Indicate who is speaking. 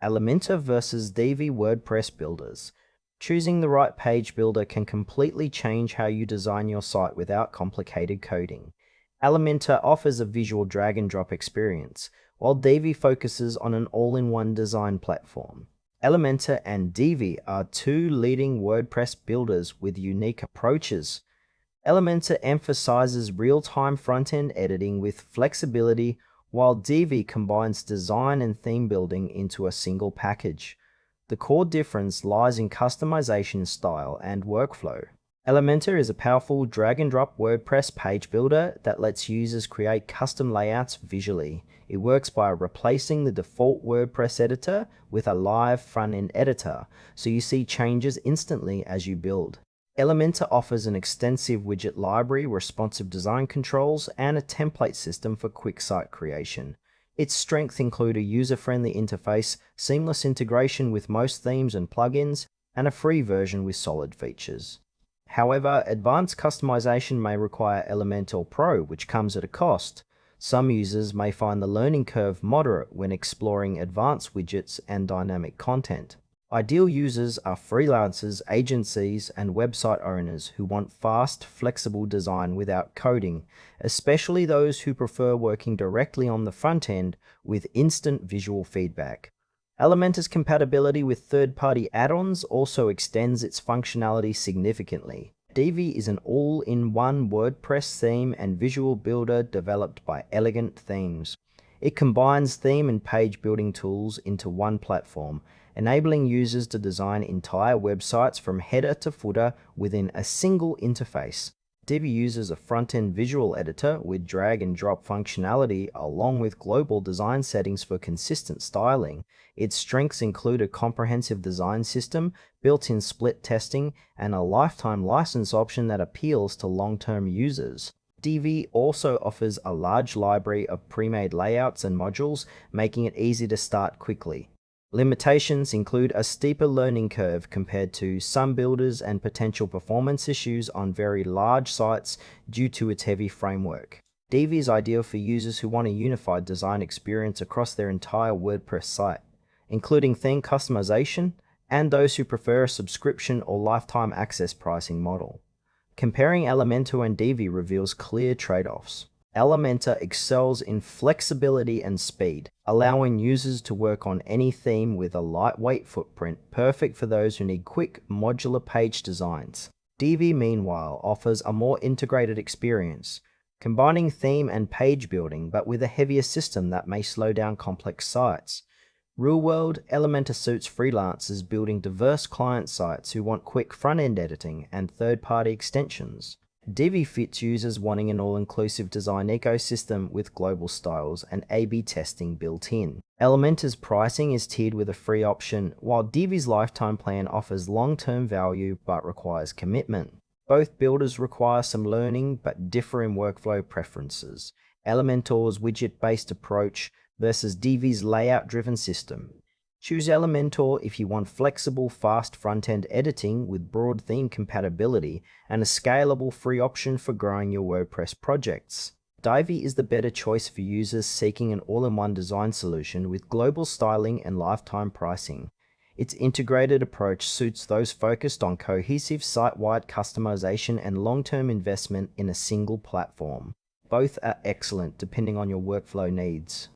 Speaker 1: Elementor versus Divi WordPress builders. Choosing the right page builder can completely change how you design your site without complicated coding. Elementor offers a visual drag and drop experience, while Divi focuses on an all-in-one design platform. Elementor and Divi are two leading WordPress builders with unique approaches. Elementor emphasizes real-time front-end editing with flexibility, while Divi combines design and theme building into a single package. The core difference lies in customization style and workflow. Elementor is a powerful drag-and-drop WordPress page builder that lets users create custom layouts visually. It works by replacing the default WordPress editor with a live front-end editor, so you see changes instantly as you build. Elementor offers an extensive widget library, responsive design controls, and a template system for quick site creation. Its strengths include a user-friendly interface, seamless integration with most themes and plugins, and a free version with solid features. However, advanced customization may require Elementor Pro, which comes at a cost. Some users may find the learning curve moderate when exploring advanced widgets and dynamic content. Ideal users are freelancers, agencies, and website owners who want fast, flexible design without coding, especially those who prefer working directly on the front end with instant visual feedback. Elementor's compatibility with third-party add-ons also extends its functionality significantly. Divi is an all-in-one WordPress theme and visual builder developed by Elegant Themes. It combines theme and page building tools into one platform, enabling users to design entire websites from header to footer within a single interface. Divi uses a front-end visual editor with drag and drop functionality along with global design settings for consistent styling. Its strengths include a comprehensive design system, built-in split testing, and a lifetime license option that appeals to long-term users. Divi also offers a large library of pre-made layouts and modules, making it easy to start quickly. Limitations include a steeper learning curve compared to some builders and potential performance issues on very large sites due to its heavy framework. Divi is ideal for users who want a unified design experience across their entire WordPress site, including theme customization, and those who prefer a subscription or lifetime access pricing model. Comparing Elementor and Divi reveals clear trade-offs. Elementor excels in flexibility and speed, allowing users to work on any theme with a lightweight footprint, perfect for those who need quick, modular page designs. Divi, meanwhile, offers a more integrated experience, combining theme and page building, but with a heavier system that may slow down complex sites. Real-world, Elementor suits freelancers building diverse client sites who want quick front-end editing and third-party extensions. Divi fits users wanting an all-inclusive design ecosystem with global styles and A/B testing built in. Elementor's pricing is tiered with a free option, while Divi's lifetime plan offers long-term value but requires commitment. Both builders require some learning but differ in workflow preferences. Elementor's widget-based approach versus Divi's layout-driven system. Choose Elementor if you want flexible, fast front-end editing with broad theme compatibility and a scalable free option for growing your WordPress projects. Divi is the better choice for users seeking an all-in-one design solution with global styling and lifetime pricing. Its integrated approach suits those focused on cohesive site-wide customization and long-term investment in a single platform. Both are excellent depending on your workflow needs.